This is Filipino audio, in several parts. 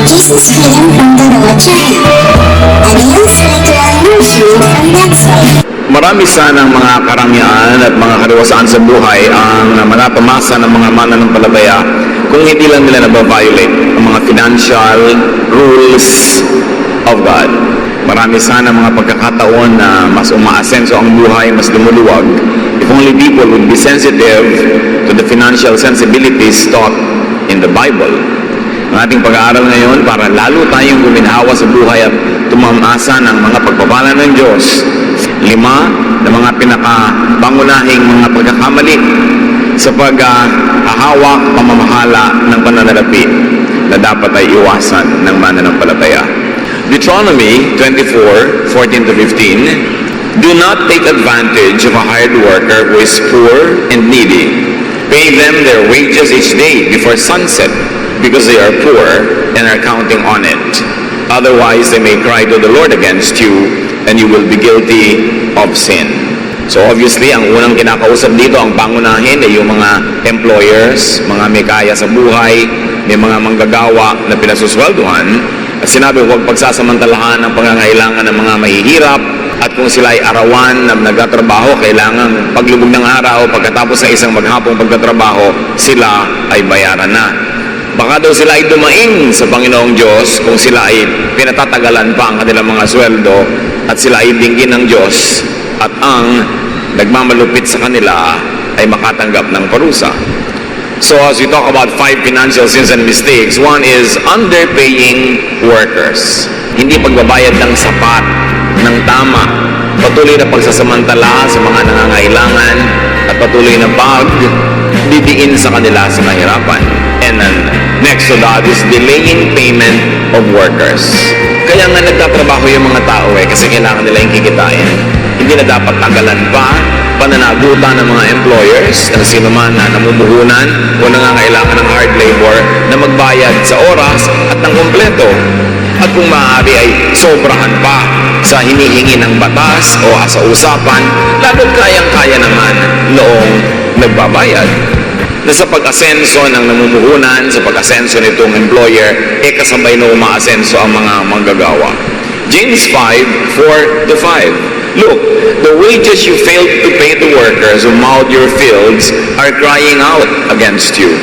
Jesus came from the road China. Adios, literal nourishment from that side. Marami sanang mga karamihan at mga kariwasaan sa buhay ang manapamasa ng mga mananampalataya kung hindi lang nila nababiolate ang mga financial rules of God. Marami sana mga pagkakataon na mas umaasenso ang buhay, mas lumuluwag, if only people would be sensitive to the financial sensibilities taught in the Bible. Ang ating pag-aaral ngayon para lalo tayong guminhawa sa buhay at tumamasa ng mga pagpapala ng Diyos. 5 na mga pinakabangunahing mga pagkakamali sa paghahawak, pamamahala ng pananalapi na dapat ay iwasan ng mananampalataya. Deuteronomy 24:14-15, do not take advantage of a hired worker who is poor and needy. Pay them their wages each day before sunset, because they are poor and are counting on it. Otherwise, they may cry to the Lord against you, and you will be guilty of sin. So obviously, ang unang kinakausap dito, ang pangunahin ay yung mga employers, mga may kaya sa buhay, may mga manggagawa na pinasusweldohan. At sinabi, huwag pagsasamantalahan ang pangangailangan ng mga mahihirap, at kung sila ay arawan na nagtatrabaho, kailangan paglubog ng araw, pagkatapos ng isang maghapong pagtatrabaho, sila ay bayaran na. Baka daw sila ay dumaing sa Panginoong Diyos kung sila ay pinatatagalan pa ang kanilang mga sweldo at sila ay dinggin ng Diyos at ang nagmamalupit sa kanila ay makatanggap ng parusa. So as we talk about 5 financial sins and mistakes, one is underpaying workers. Hindi pagbabayad ng sapat, ng tama, patuloy na pagsasamantala sa mga nangangailangan at patuloy na pagdidiin sa kanila sa kahirapan. And then, next to that is delaying payment of workers. Kaya nga nagtatrabaho yung mga tao kasi kailangan nila yung kikitain. Hindi na dapat tagalan pa, pananagutan ng mga employers, ng sino man na namumuhunan o nangangailangan ng hard labor na magbayad sa oras at ng kompleto. At kung maaari ay sobrahan pa sa hinihingi ng batas o sa usapan, lalo't kayang-kaya naman noong nagbabayad. Na sa pag-asenso ng namumuhunan, sa pag-asenso nitong employer, kasabay na umaasenso ang mga manggagawa. James 5:4-5. Look, the wages you failed to pay the workers who mowed your fields are crying out against you.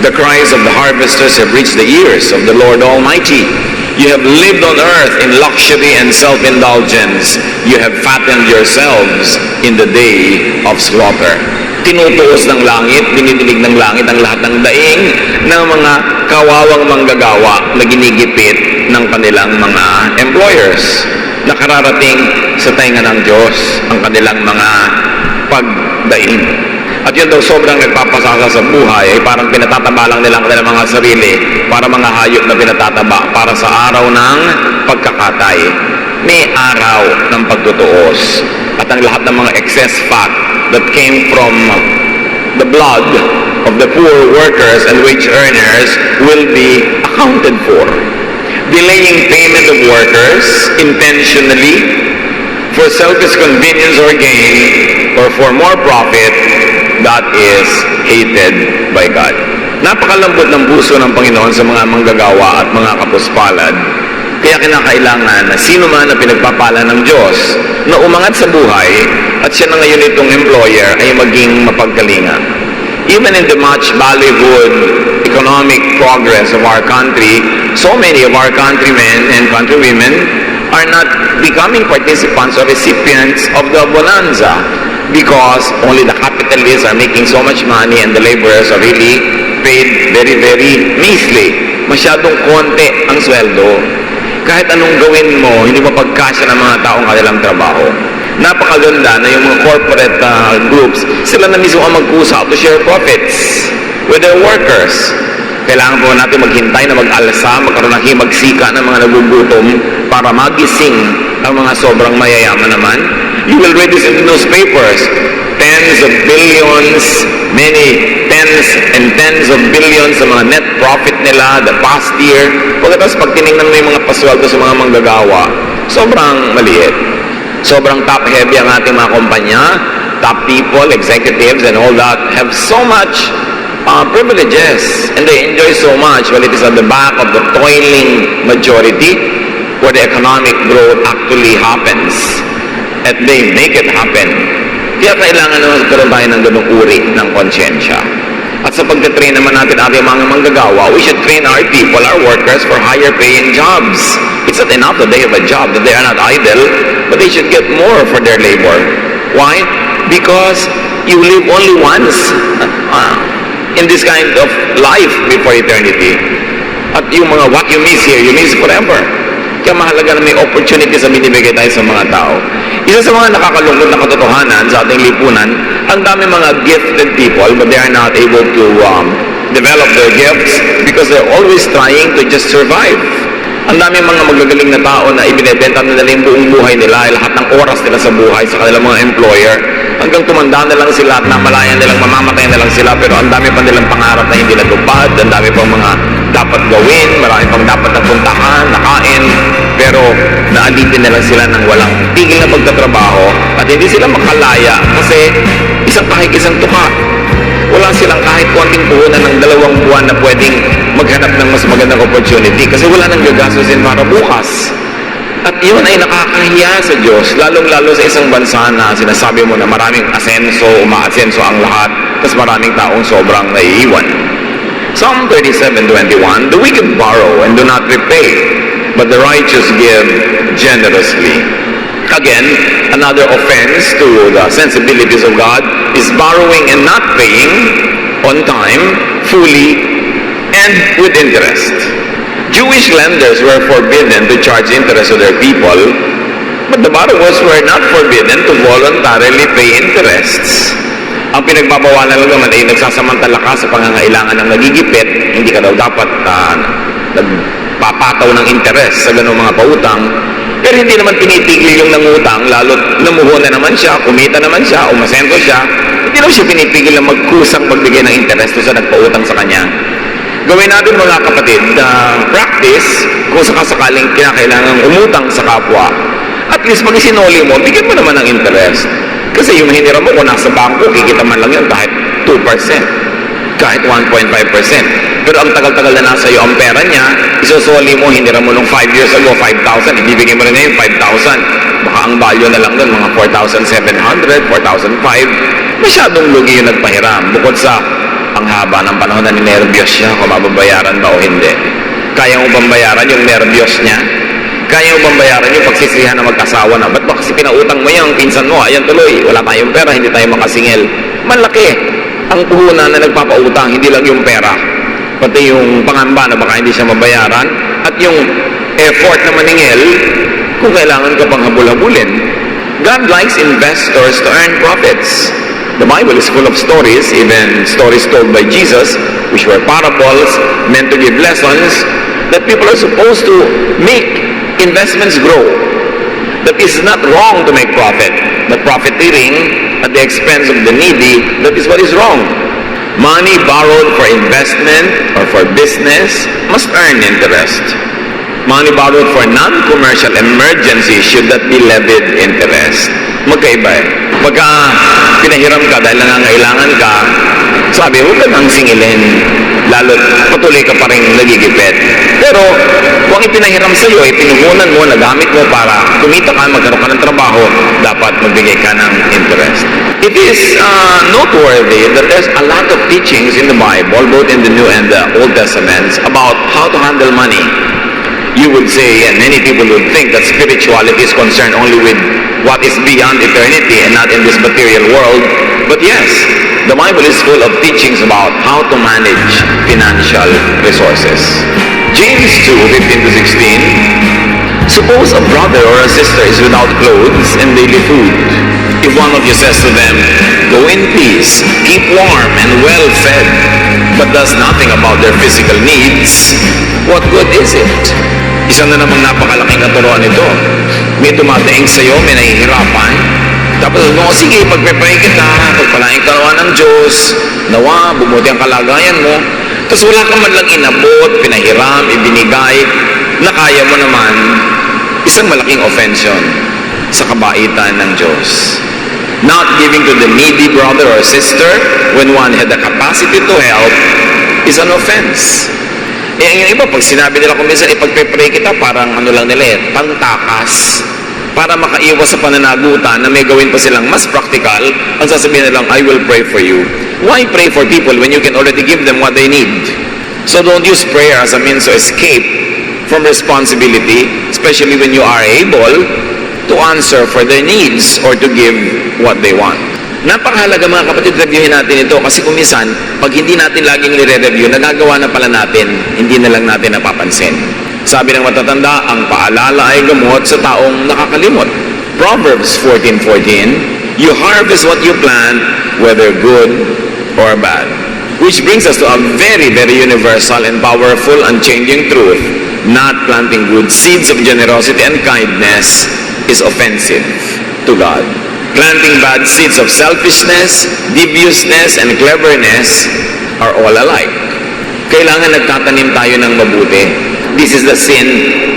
The cries of the harvesters have reached the ears of the Lord Almighty. You have lived on earth in luxury and self-indulgence. You have fattened yourselves in the day of slaughter. Tinutuos ng langit, dinidinig ng langit ang lahat ng daing ng mga kawawang manggagawa na ginigipit ng kanilang mga employers. Nakararating sa tainga ng Diyos ang kanilang mga pagdaing. At yun daw sobrang nagpapasasa sa buhay ay parang pinatataba lang nila ang kanilang mga sarili para mga hayop na pinatataba para sa araw ng pagkakatay. May araw ng pagtutuos at ang lahat ng mga excess fat that came from the blood of the poor workers and wage earners will be accounted for. Delaying payment of workers intentionally for selfish convenience or gain or for more profit, that is hated by God. Napakalambot ng puso ng Panginoon sa mga manggagawa at mga kapuspalad. Kaya kinakailangan na sino man na pinagpapala ng Diyos na umangat sa buhay at siya na ngayon itong employer ay maging mapagkalinga. Even in the much ballyhooed economic progress of our country, so many of our countrymen and countrywomen are not becoming participants or recipients of the bonanza because only the capitalists are making so much money and the laborers are really paid very, very measly. Masyadong konti ang sweldo. Kahit anong gawin mo, hindi mapagkasya ng mga taong kanilang trabaho. Napakaganda na yung mga corporate groups, sila na mismo ang magkusa to share profits with their workers. Kailangan po natin maghintay na mag-alsa, magkaroon ng himagsika ng mga nagugutom para magising ang mga sobrang mayayaman naman. You will read this in the newspapers. Tens of billions, many tens and tens of billions sa mga net profit nila the past year. Pagkatapos pag tinignan mo yung mga pasweldo sa mga manggagawa, sobrang maliit. Sobrang top-heavy ang ating mga kumpanya. Top people, executives, and all that have so much privileges, and they enjoy so much while it is at the back of the toiling majority where the economic growth actually happens at they make it happen. Kaya kailangan naman magkaroon tayo ng ganung uri ng konsyensya. At sa pagtitrain naman natin ating mga manggagawa, we should train our people, our workers, for higher paying jobs. It's not enough that they have a job, that they are not idle, but they should get more for their labor. Why? Because you live only once in this kind of life before eternity. At yung mga what you miss here, you miss forever. Kaya mahalaga na may opportunities na binibigay tayo sa mga tao. Isa sa mga nakakalungkot na katotohanan sa ating lipunan, ang dami mga gifted people but they are not able to develop their gifts because they're always trying to just survive. Ang dami mga magagaling na tao na ibinebenta na nila yung buong buhay nila, lahat ng oras nila sa buhay sa kanilang mga employer, hanggang tumanda na lang sila at namalayan nilang mamamatay na lang sila, pero ang dami pa nilang pangarap na hindi natupad, ang dami pang mga dapat gawin, marami pang dapat napuntahan, nakain, pero naalitin na lang sila ng walang tigil na pagtatrabaho at hindi sila makalaya kasi isang kahit isang tuka. Wala silang kahit konting puhunan ng 2 buwan na pwedeng maghanap ng mas magandang opportunity kasi wala nang gagastusin para bukas. At yun ay nakakahiya sa Diyos, lalong-lalo sa isang bansa na sinasabi mo na maraming asenso, umaasenso ang lahat, tapos maraming taong sobrang naiiwan. Psalm 37:21, the wicked borrow and do not repay, but the righteous give generously. Again, another offense to the sensibilities of God is borrowing and not paying on time, fully, and with interest. Jewish lenders were forbidden to charge interest to their people, but the borrowers were not forbidden to voluntarily pay interests. Ang pinagbabawalan lang naman ay nagsasamantala ka sa pangangailangan ng nagigipit, hindi ka daw dapat nagpapataw ng interest sa ganung mga pautang. Pero hindi naman tinitigil yung nangutang, lalo't namuhon na naman siya, kumita naman siya, umasento siya, hindi naman siya pinipigil na magkusang magbigay ng interest sa nagpautang sa kanya. Gawin natin mga kapatid, practice, kung sakasakaling kinakailangan umutang sa kapwa, at least pag isinoli mo, bigyan mo naman ng interest. Kasi yung hiniram mo, kung nasa bangko, kikita man lang yun kahit 2%, kahit 1.5%. Pero ang tagal-tagal na nasa iyo ang pera niya, isusoli mo, hiniram mo nung 5 years ago, 5,000, ibibigay mo na ngayon 5,000. Baka ang value na lang doon, mga 4,700, 4,500. Masyadong lugi yung nagpahiram. Bukod sa ang haba ng panahon na ninervyos siya kung mababayaran ba o hindi. Kaya mo bang bayaran yung nervyos niya? Kaya mo bang bayaran yung pagsisihan na mag-asawa na? Ba't ba kasi pinautang mo yung pinsan mo? Ayan tuloy, wala tayong pera, hindi tayo makasingil. Malaki ang puhunan na nagpapautang, hindi lang yung pera, pati yung pangamba na baka hindi siya mabayaran, at yung effort na maningil kung kailangan ka pang habul-habulin. God likes investors to earn profits. The Bible is full of stories, even stories told by Jesus, which were parables meant to give lessons, that people are supposed to make investments grow. That is not wrong to make profit, but profiteering at the expense of the needy, that is what is wrong. Money borrowed for investment or for business must earn interest. Money borrowed for non-commercial emergency should not be levied interest. Magkaiba eh. Pagka pinahiram ka dahil nangangailangan ka, sabi, huwag ka nang singilin. Lalo, patuloy ka pa rin nagigipit. Pero, kung ipinahiram sa iyo, pinuhunan mo, nagamit mo para kumita ka, magkaroon ka ng trabaho, dapat magbigay ka ng interest. It is noteworthy that there's a lot of teachings in the Bible, both in the New and the Old Testaments, about how to handle money. You would say, and many people would think, that spirituality is concerned only with what is beyond eternity and not in this material world. But yes, the Bible is full of teachings about how to manage financial resources. James 2:15-16, suppose a brother or a sister is without clothes and daily food. If one of you says to them, go in peace, keep warm and well fed, but does nothing about their physical needs, what good is it? Isa na namang napakalaking katuruan nito. May tumataing sa'yo, may nahihirapan. Tapos, sige, pagpe-pray kita, pagpalaing karuan ng Diyos, nawa, bumuti ang kalagayan mo. Tapos wala ka man lang inabot, pinahiram, ibinigay, na kaya mo naman, isang malaking offense yun sa kabaitan ng Diyos. Not giving to the needy brother or sister when one had the capacity to help is an offense. Yung iba, pag sinabi nila kung minsan ipagpe-pray kita, parang ano lang nila pangtakas. Para makaiwas sa pananagutan na may gawin pa silang mas practical, ang sasabihin nilang, I will pray for you. Why pray for people when you can already give them what they need? So don't use prayer as a means to escape from responsibility, especially when you are able to answer for their needs or to give what they want. Napakahalaga mga kapatid, reviewin natin ito kasi kung minsan, pag hindi natin laging nire-review, nagagawa na pala natin, hindi na lang natin napapansin. Sabi ng matatanda, ang paalala ay gamot sa taong nakakalimot. Proverbs 14:14, you harvest what you plant, whether good or bad. Which brings us to a very, very universal and powerful and changing truth. Not planting good seeds of generosity and kindness is offensive to God. Planting bad seeds of selfishness, deviousness, and cleverness are all alike. Kailangan nagtatanim tayo ng mabuti. This is the sin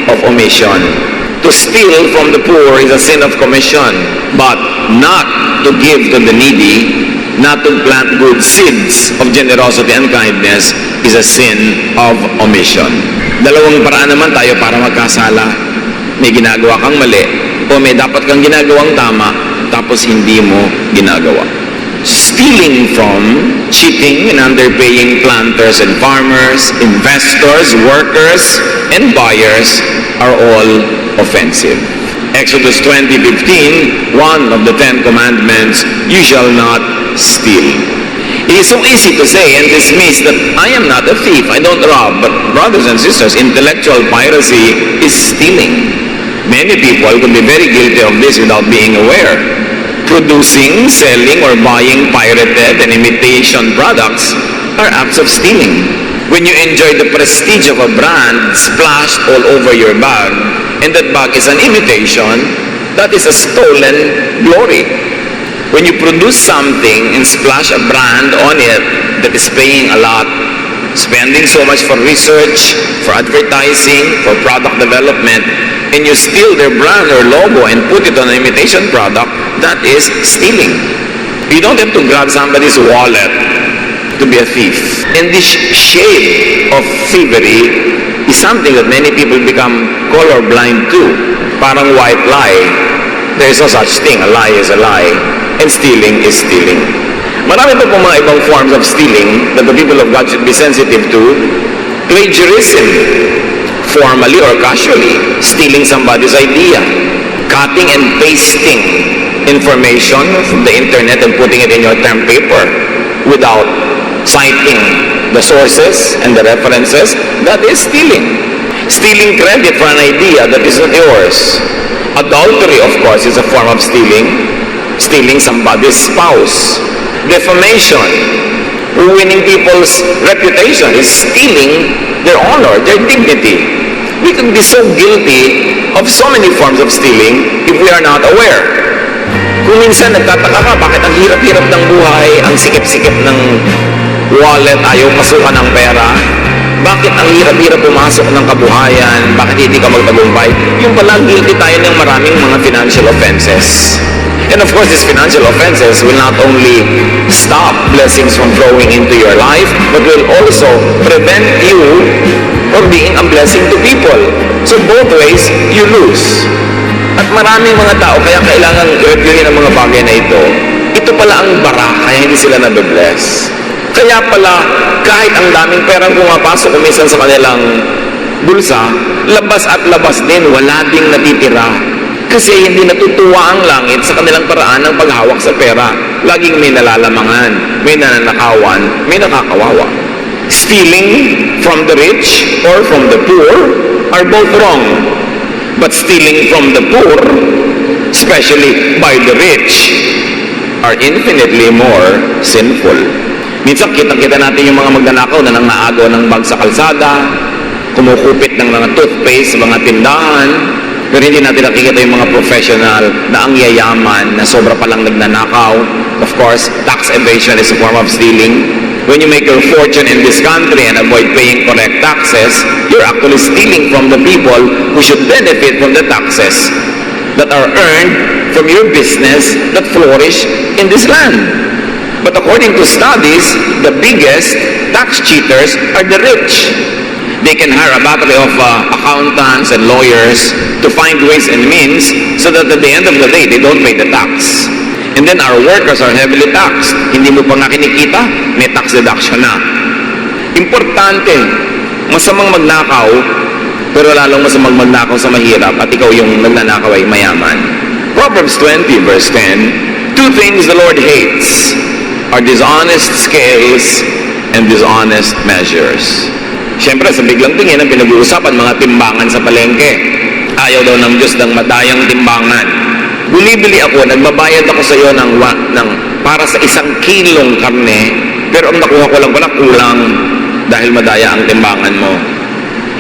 of omission. To steal from the poor is a sin of commission, but not to give to the needy, not to plant good seeds of generosity and kindness is a sin of omission. Dalawang paraan naman tayo para magkasala. May ginagawa kang mali o may dapat kang ginagawang tama tapos hindi mo ginagawa. Stealing from, cheating and underpaying planters and farmers, investors, workers, and buyers are all offensive. Exodus 20:15, one of the 10 commandments, you shall not steal. It is so easy to say and dismiss that I am not a thief, I don't rob, but brothers and sisters, intellectual piracy is stealing. Many people could be very guilty of this without being aware. Producing, selling, or buying pirated and imitation products are acts of stealing. When you enjoy the prestige of a brand splashed all over your bag, and that bag is an imitation, that is a stolen glory. When you produce something and splash a brand on it that is paying a lot, spending so much for research, for advertising, for product development, and you steal their brand or logo and put it on an imitation product, that is stealing. You don't have to grab somebody's wallet to be a thief. And this shade of thievery is something that many people become colorblind to. Parang white lie. There is no such thing. A lie is a lie. And stealing is stealing. Marami pa po mga ibang forms of stealing that the people of God should be sensitive to. Plagiarism, formally or casually, stealing somebody's idea. Cutting and pasting information from the internet and putting it in your term paper without citing the sources and the references, that is stealing. Stealing credit for an idea that is not yours. Adultery, of course, is a form of stealing. Stealing somebody's spouse. Defamation, ruining people's reputation, is stealing their honor, their dignity. We can be so guilty of so many forms of stealing if we are not aware. Kung minsan nagtataka ka, bakit ang hirap-hirap ng buhay, ang sikip-sikip ng wallet, ayaw pasukan ng pera, bakit ang hirap-hirap pumasok ng kabuhayan, bakit hindi ka magtagumpay, yung pala guilty tayo ng maraming mga financial offenses. And of course, these financial offenses will not only stop blessings from flowing into your life, but will also prevent you from being a blessing to people. So both ways, you lose. At maraming mga tao, kaya kailangan i-reviewin ang mga bagay na ito. Ito pala ang bara, kaya hindi sila nabe-bless. Kaya pala, kahit ang daming perang pumapasok kumisan sa kanilang bulsa, labas at labas din, wala ding natitira. Kasi hindi natutuwa ang langit sa kanilang paraan ng paghawak sa pera. Laging may nalalamangan, may nananakawan, may nakakawawa. Stealing from the rich or from the poor are both wrong. But stealing from the poor, especially by the rich, are infinitely more sinful. Minsan kita-kita natin yung mga magnanakaw na nangaagaw ng bag sa kalsada, kumukupit ng mga toothpaste sa mga tindahan, pero hindi natin nakikita yung mga professional na ang yayaman na sobra palang nagnanakaw. Of course, tax evasion is a form of stealing. When you make your fortune in this country and avoid paying correct taxes, you're actually stealing from the people who should benefit from the taxes. that are earned from your business that flourish in this land. But according to studies, the biggest tax cheaters are the rich. They can hire a battery of accountants and lawyers to find ways and means so that at the end of the day, they don't pay the tax. And then our workers are heavily taxed. Hindi mo pa nga kinikita, may tax deduction na. Importante, masamang magnakaw, pero lalong masamang magnakaw sa mahirap at ikaw yung nagnanakaw ay mayaman. Proverbs 20 verse 10, two things the Lord hates are dishonest scales and dishonest measures. Siyempre, sa biglang tingin ang pinag-uusapan mga timbangan sa palengke. Ayaw daw ng Diyos ng madayang timbangan. Buli-bili ako, nagbabayad ako sa iyo ng para sa 1 kilong karne, pero ang nakuha ko lang pala kulang dahil madaya ang timbangan mo.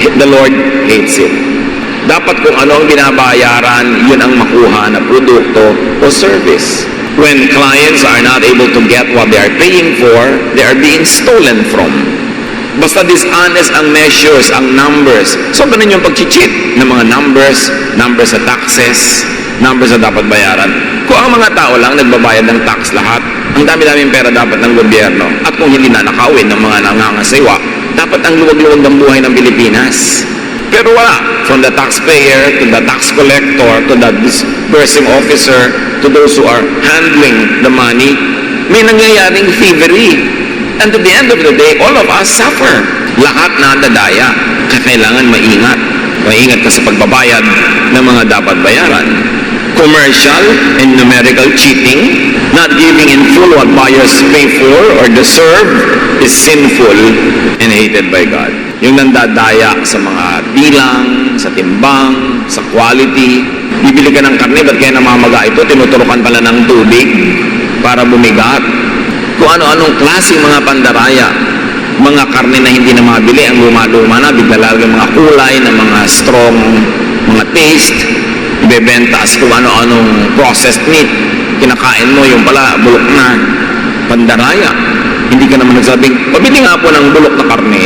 The Lord hates it. Dapat kung ano ang binabayaran, yun ang makuha na produkto o service. When clients are not able to get what they are paying for, they are being stolen from. Basta dishonest ang measures, ang numbers. So, ganun yung pag-cheat ng mga numbers sa taxes, numbers na dapat bayaran. Kung ang mga tao lang nagbabayad ng tax lahat, ang dami-daming pera dapat ng gobyerno. At kung hindi na nakawin ng mga nangangasiwa, dapat ang luwag-luwag ng buhay ng Pilipinas. Pero wala. From the taxpayer, to the tax collector, to the disbursing officer, to those who are handling the money, may nangyayaring thievery. And at the end of the day, all of us suffer. Lahat na dadaya. Kaya kailangan maingat. Maingat ka sa pagbabayad ng mga dapat bayaran. Commercial and numerical cheating, not giving in full what buyers pay for or deserve, is sinful and hated by God. Yung nandadaya sa mga bilang, sa timbang, sa quality. Bibili ka ng karne, ba't kaya namamaga ito? Tinuturukan pala ng tubig para bumigat. Kung ano-anong klaseng mga pandaraya, mga karne na hindi na mabili, ang luma-luma na, bigla lagi mga kulay, na mga strong, mga taste, ibebenta as kung ano-anong processed meat. Kinakain mo, yung pala, bulok na, pandaraya. Hindi ka naman nagsabing, pabili nga po ng bulok na karne,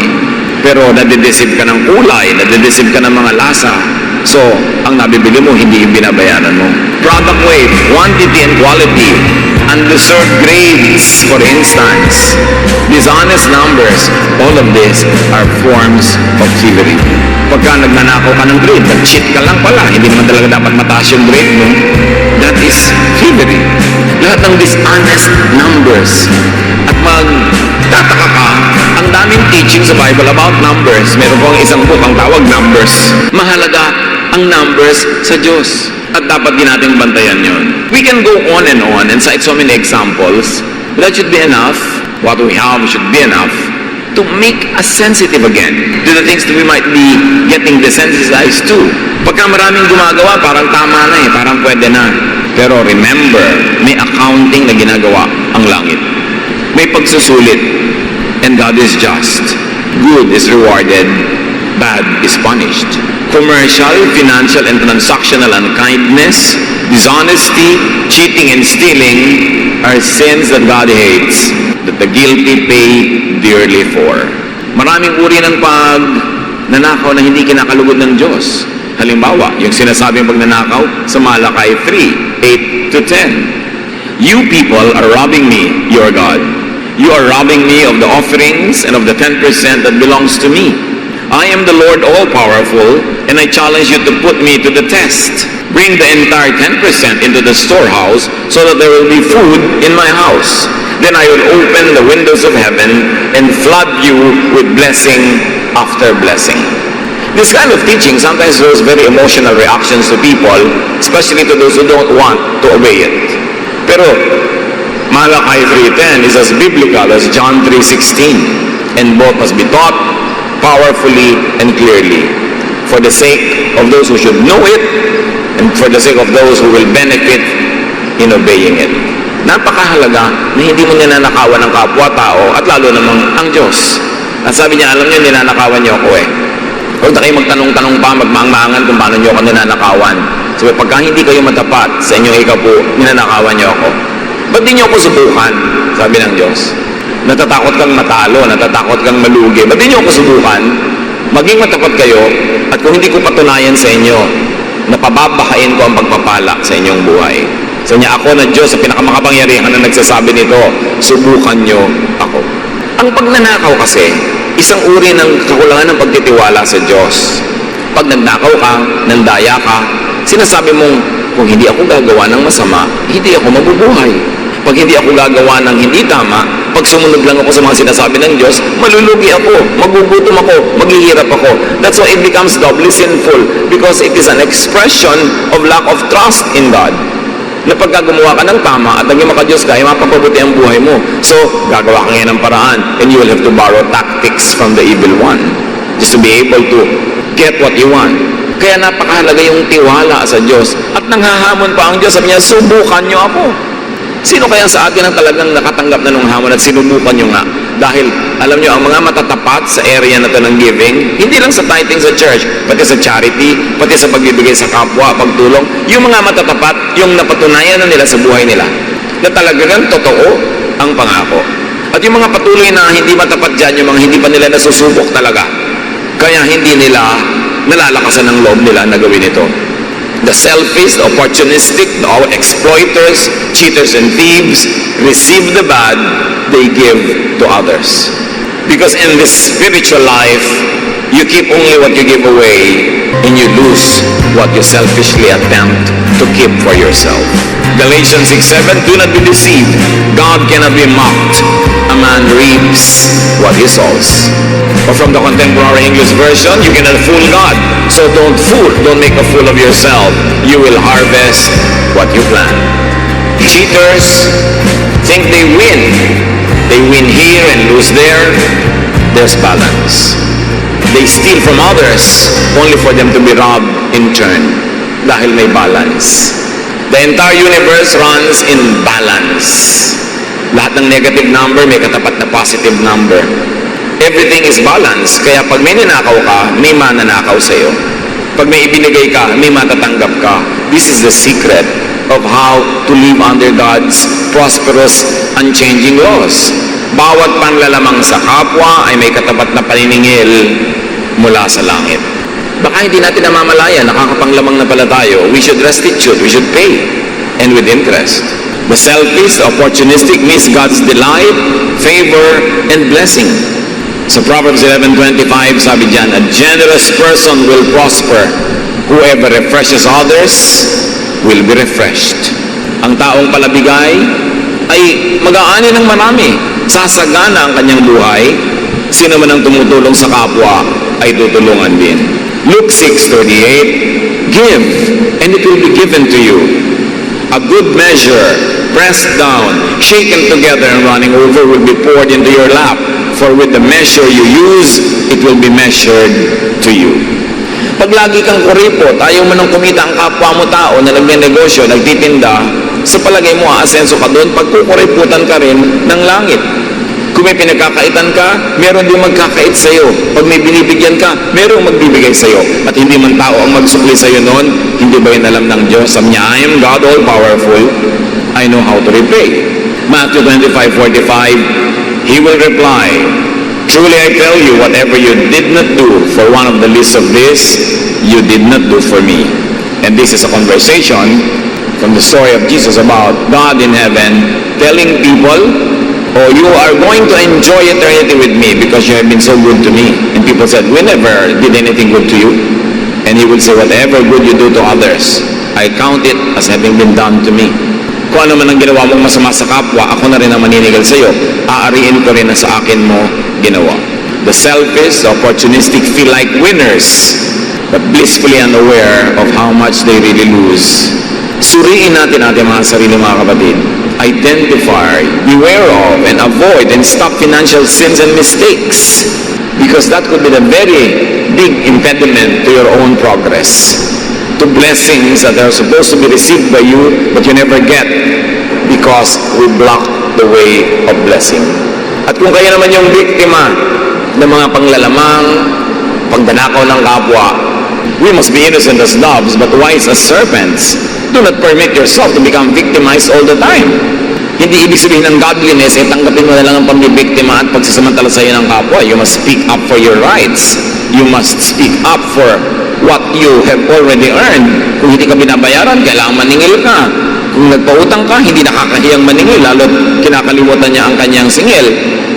pero nadideceive ka ng kulay, nadideceive ka ng mga lasa. So, ang nabibili mo, hindi yung binabayaran mo. Product weight, quantity and quality, undeserved grades, for instance, dishonest numbers, all of these are forms of thievery. Pagka nagnanakaw ka ng grade, nag-cheat ka lang pala, hindi naman talaga dapat mataas yung grade mo, that is thievery. Lahat ng dishonest numbers. At magtataka ka, ang daming teaching sa Bible about numbers. Meron po ang isang book ang tawag Numbers. Mahalaga ang numbers sa Diyos. At dapat din natin bantayan yon. We can go on and cite so many examples. But that should be enough. What we have should be enough to make us sensitive again to the things that we might be getting desensitized to. Pagka maraming gumagawa, parang tama na parang pwede na. Pero remember, may accounting na ginagawa ang langit. May pagsusulit. And God is just. Good is rewarded. Bad is punished. Commercial, financial, and transactional unkindness, dishonesty, cheating, and stealing are sins that God hates, that the guilty pay dearly for. Maraming uri ng pagnanakaw na hindi kinakalugod ng Diyos. Halimbawa, yung sinasabing pagnanakaw sa Malakay 3, 8 to 10. You people are robbing me, your God. You are robbing me of the offerings and of the 10% that belongs to me. I am the Lord all-powerful, and I challenge you to put me to the test. Bring the entire 10% into the storehouse so that there will be food in my house. Then I will open the windows of heaven and flood you with blessing after blessing. This kind of teaching sometimes shows very emotional reactions to people, especially to those who don't want to obey it. Pero Malachi 3:10 is as biblical as John 3:16, and both must be taught powerfully and clearly for the sake of those who should know it and for the sake of those who will benefit in obeying it. Napakahalaga na hindi mo ninanakawan ng kapwa-tao at lalo namang ang Diyos. At sabi niya, alam niyo, ninanakawan niyo ako Huwag na kayo magtanong-tanong pa, magmaang-maangan kung paano niyo ako ninanakawan. Sabi, pagka hindi kayo matapat sa inyong ikapo, ninanakawan niyo ako. Ba't di niyo ako subukan? Sabi ng Diyos. Natatakot kang matalo, natatakot kang malugi. Ba't di niyo ako subukan? Maging matapat kayo, at kung hindi ko patunayan sa inyo na pababakain ko ang pagpapala sa inyong buhay. So niya, ako na Diyos sa pinakamakapangyarihan na nagsasabi nito, subukan nyo ako. Ang pagnanakaw kasi, isang uri ng kakulangan ng pagtitiwala sa Diyos. Pag nagnakaw ka, nandaya ka, sinasabi mong, kung hindi ako gagawa ng masama, hindi ako mabubuhay. Pag hindi ako gagawa ng hindi tama, pag sumunod lang ako sa mga sinasabi ng Diyos, malulugi ako, magugutom ako, maghihirap ako. That's why it becomes doubly sinful because it is an expression of lack of trust in God. Na pagka gumawa ka ng tama at naging maka-Diyos ka, ay mapapabuti ang buhay mo. So, gagawa ka ngayon ng paraan and you will have to borrow tactics from the evil one just to be able to get what you want. Kaya napakahalaga yung tiwala sa Diyos. At nanghahamon pa ang Diyos, sabi niya, subukan niyo ako. Sino kaya sa atin ang talagang nakatanggap na ng hamon at sinubukan niyo nga? Dahil, alam niyo, ang mga matatapat sa area na ito ng giving, hindi lang sa tithing sa church, pati sa charity, pati sa pagbibigay sa kapwa, pagtulong, yung mga matatapat, yung napatunayan na nila sa buhay nila, na talagang totoo ang pangako. At yung mga patuloy na hindi matapat dyan, yung mga hindi pa nila nasusubok talaga, kaya hindi nila nalalakasan ng loob nila na gawin ito. The selfish, the opportunistic, the exploiters, cheaters and thieves receive the bad, they give to others. Because in this spiritual life, you keep only what you give away and you lose what you selfishly attempt to keep for yourself. Galatians 6:7, do not be deceived. God cannot be mocked. A man reaps what he sows. Or from the contemporary English version, you cannot fool God. So don't make a fool of yourself. You will harvest what you plant. Cheaters think they win. They win here and lose there. There's balance. They steal from others only for them to be robbed in turn. Dahil may balance. The entire universe runs in balance. Lahat ng negative number may katapat na positive number. Everything is balanced. Kaya pag may ninakaw ka, may mananakaw sa'yo. Pag may ibinigay ka, may matatanggap ka. This is the secret of how to live under God's prosperous, unchanging laws. Bawat panlalamang sa kapwa ay may katapat na paniningil mula sa langit. Baka hindi natin namamalaya, nakakapanglamang na pala tayo. We should restitute, we should pay, and with interest. The selfish, the opportunistic miss God's delight, favor, and blessing. Sa Proverbs 11:25, sabi diyan, a generous person will prosper. Whoever refreshes others will be refreshed. Ang taong palabigay ay mag-aani ng marami. Sasagana ang kanyang buhay. Sino man ang tumutulong sa kapwa ay tutulungan din. Luke 6:38, give, and it will be given to you. A good measure, pressed down, shaken together, and running over will be poured into your lap. For with the measure you use, it will be measured to you. Pag lagi kang kuripot, ayaw mo nang kumita ang kapwa mo tao na nagnenegosyo, nagtitinda, sa palagay mo aasenso ka doon, pagkukuriputan ka rin ng langit. Kung may pinagkakaitan ka, meron din magkakait sa'yo. Pag may binibigyan ka, merong magbibigay sa'yo. At hindi man tao ang magsukli sa'yo noon, hindi ba yun alam ng Diyos? Sabi niya, I am God all-powerful. I know how to repay. Matthew 25:45, He will reply, truly I tell you, whatever you did not do for one of the least of this, you did not do for me. And this is a conversation from the story of Jesus about God in heaven telling people, oh, you are going to enjoy eternity with me because you have been so good to me. And people said, we never did anything good to you. And He will say, whatever good you do to others, I count it as having been done to me. Kung ano man ang ginawa mong masama sa kapwa, ako na rin ang maninigal sa iyo. Aariin ko rin na sa akin mo ginawa. The selfish, the opportunistic feel like winners, but blissfully unaware of how much they really lose. Suriin natin ating mga sarili, mga kapatid. Identify, beware of, and avoid, and stop financial sins and mistakes. Because that could be the very big impediment to your own progress. To blessings that are supposed to be received by you, but you never get because we block the way of blessing. At kung kayo naman yung biktima ng mga panglalamang, pagdanakaw ng kapwa, we must be innocent as doves, but wise as serpents. Do not permit yourself to become victimized all the time. Hindi ibig sabihin ng godliness, tanggapin mo na lang ang pambibiktima at pagsasamantala sa iyo ng kapwa. You must speak up for your rights. You must speak up for what you have already earned. Kung hindi ka binabayaran, kailangan maningil ka. Kung nagpautang ka, hindi nakakahiyang maningil, lalo kinakalimutan niya ang kanyang singil.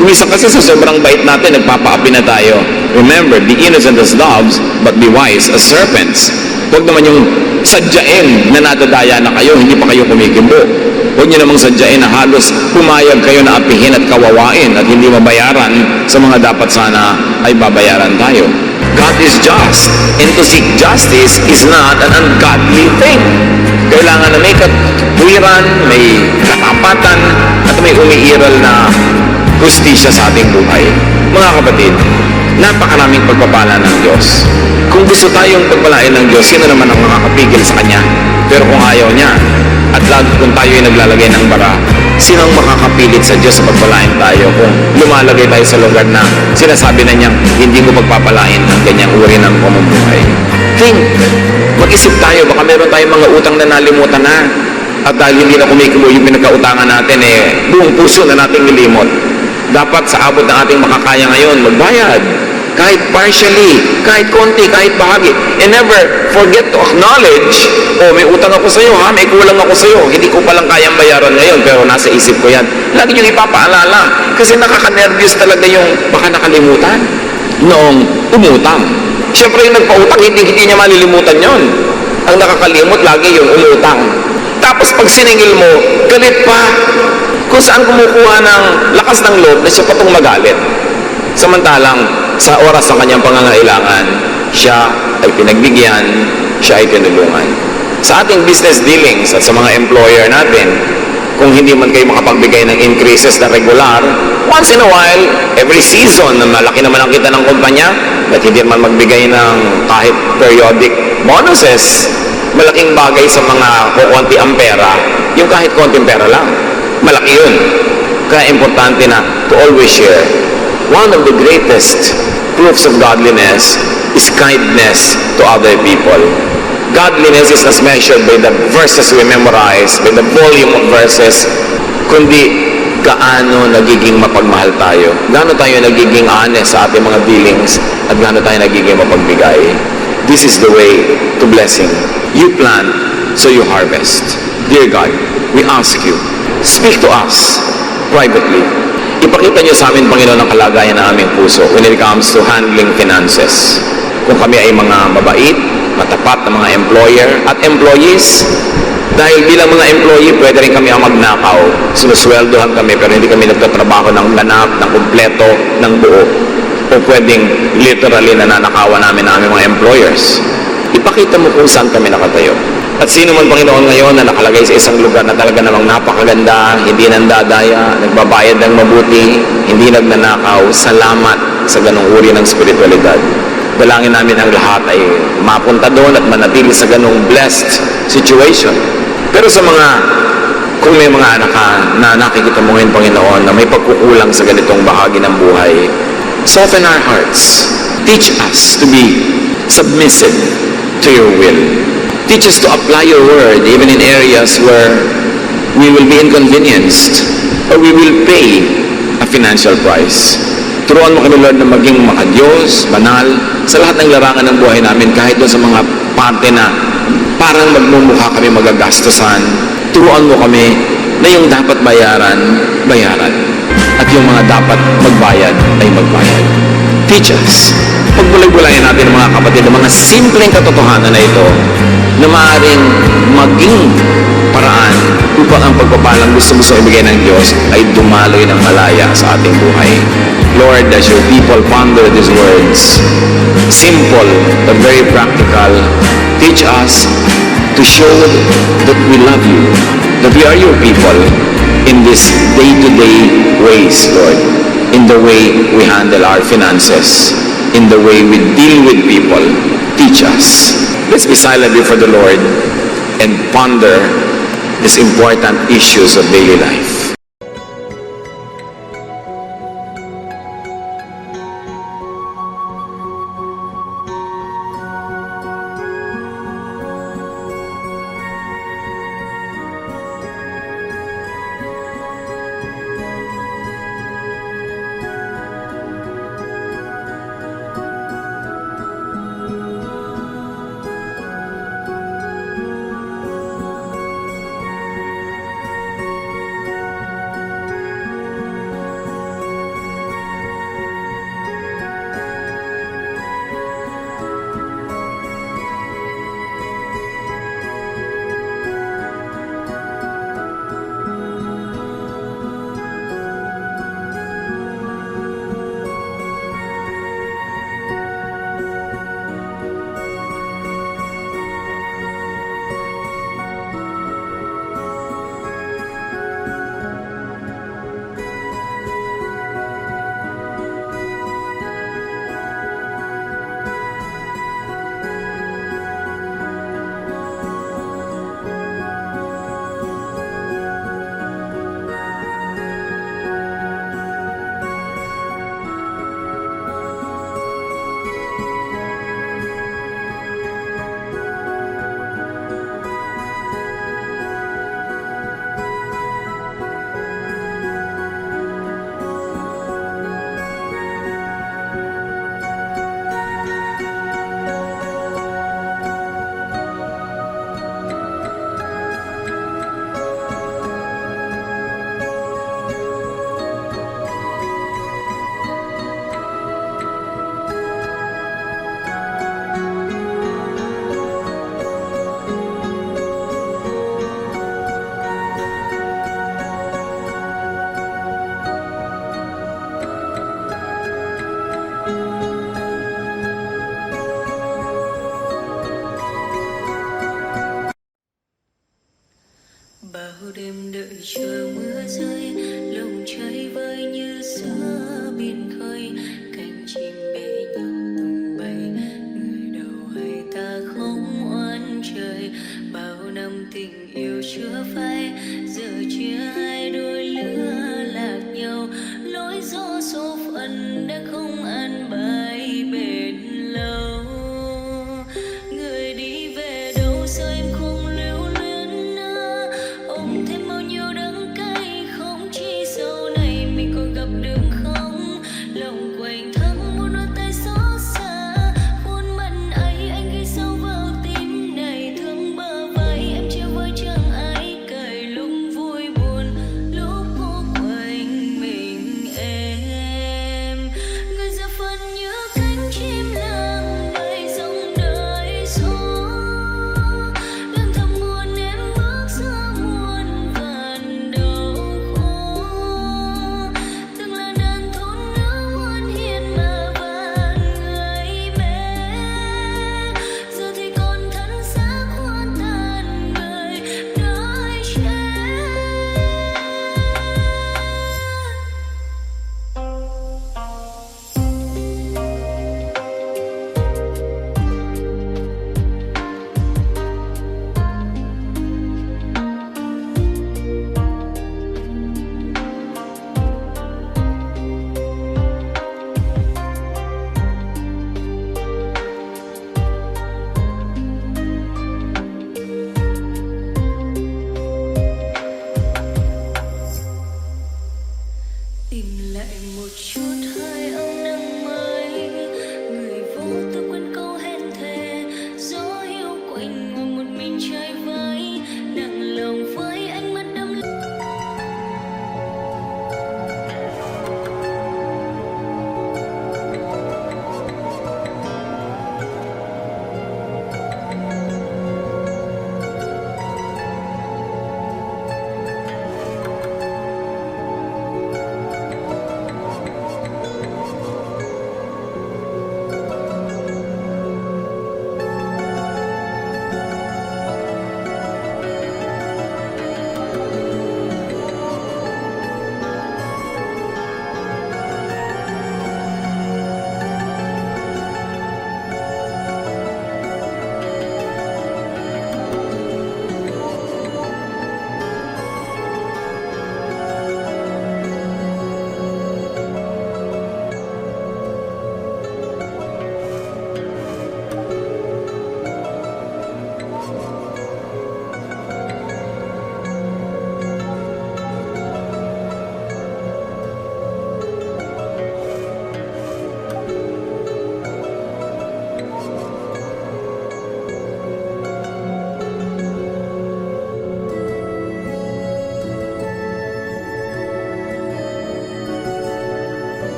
Kung isa kasi sa sobrang bait natin, nagpapaapi na tayo. Remember, be innocent as doves, but be wise as serpents. Huwag naman yung sadyain na nadadaya na kayo, hindi pa kayo kumikimbo. Huwag niyo namang sadyain na halos pumayag kayo na apihin at kawawain at hindi mabayaran sa mga dapat sana ay babayaran tayo. God is just, and to seek justice is not an ungodly thing. Kailangan na may katwiran, may katapatan, at may umiiral na hustisya sa ating buhay. Mga kapatid, napakaraming pagpapala ng Diyos. Kung gusto tayong pagpalain ng Diyos, sino naman ang makakapigil sa Kanya? Pero kung ayaw niya, at lalo kung tayo ay naglalagay ng bara, sino ang makakapilit sa Diyos sa pagpalain tayo kung lumalagay tayo sa lugar na sinasabi na niyang hindi mo pagpapalain ang ganyang uri ng pamumuhay? Think, mag-isip tayo, baka meron tayong mga utang na nalimutan na. At dahil hindi na kumikibo yung pinagkautangan natin, buong puso na nating nilimot. Dapat sa abot ng ating makakaya ngayon, magbayad. Kahit partially, kahit konti, kahit bahagi. And never forget to acknowledge, may utang ako sa iyo, may kulang ako sa iyo. Hindi ko palang kayang bayaran ngayon, pero nasa isip ko yan. Lagi niyong ipapaalala. Kasi nakaka-nervous talaga yung baka nakalimutan noong umutang. Siyempre yung nagpautang, hindi niya malilimutan yon. Ang nakakalimot, lagi yung umutang. Tapos pag siningil mo, galit pa. Kung saan kumukuha ng lakas ng loob na siya patong magalit. Samantalang sa oras ng kanyang pangangailangan, siya ay pinagbigyan, siya ay tinulungan. Sa ating business dealings at sa mga employer natin, kung hindi man kayo makapagbigay ng increases na regular, once in a while, every season na malaki naman ang kita ng kumpanya, at hindi man magbigay ng kahit periodic bonuses, malaking bagay sa mga kukunti ang pera, yung kahit konting pera lang. Malaki yun. Kaya importante na to always share. One of the greatest proofs of godliness is kindness to other people. Godliness is not measured by the verses we memorize, by the volume of verses, kundi gaano nagiging mapagmahal tayo, gaano tayo nagiging honest sa ating mga dealings, at gaano tayo nagiging mapagbigay. This is the way to blessing. You plant, so you harvest. Dear God, we ask you, speak to us privately. Ipakita niyo sa amin, Panginoon, ang kalagayan ng aming puso when it comes to handling finances. Kung kami ay mga mabait, matapat na mga employer at employees, dahil bilang mga employee, pwede rin kami ang magnakaw. Sinusweldohan kami, pero hindi kami nagtatrabaho ng ganap, ng kumpleto, ng buo. O pwedeng literally nananakawan namin ang aming mga employers. Ipakita mo kung saan kami nakatayo. At sino man, Panginoon, ngayon na nakalagay sa isang lugar na talaga namang napakaganda, hindi nandadaya, nagbabayad ng mabuti, hindi nagnanakaw, salamat sa ganong uri ng spiritualidad. Dalangin namin ang lahat ay mapunta doon at manatili sa ganong blessed situation. Pero sa mga, kung may mga anak ka na nakikita mo ngayon, Panginoon, na may pagkukulang sa ganitong bahagi ng buhay, soften our hearts. Teach us to be submissive to your will. Teach us to apply your word even in areas where we will be inconvenienced or we will pay a financial price. Turuan mo kami, Lord, na maging makadiyos, banal, sa lahat ng larangan ng buhay namin, kahit doon sa mga parte na parang magmumukha kami magagastusan. Turuan mo kami na yung dapat bayaran, bayaran. At yung mga dapat magbayad ay magbayad. Teach us. Pagbulay-bulayan natin, mga kapatid, ang mga simpleng katotohanan na ito na maaaring maging paraan upang ang pagpapalang gusto-gusto ibigay ng Diyos ay dumaloy ng malaya sa ating buhay. Lord, as your people ponder these words, simple but very practical, teach us to show that we love you, that we are your people in this day-to-day ways, Lord, in the way we handle our finances, in the way we deal with people. Teach us. Let's be silent before the Lord and ponder these important issues of daily life. tình yêu chưa phai giờ chia hai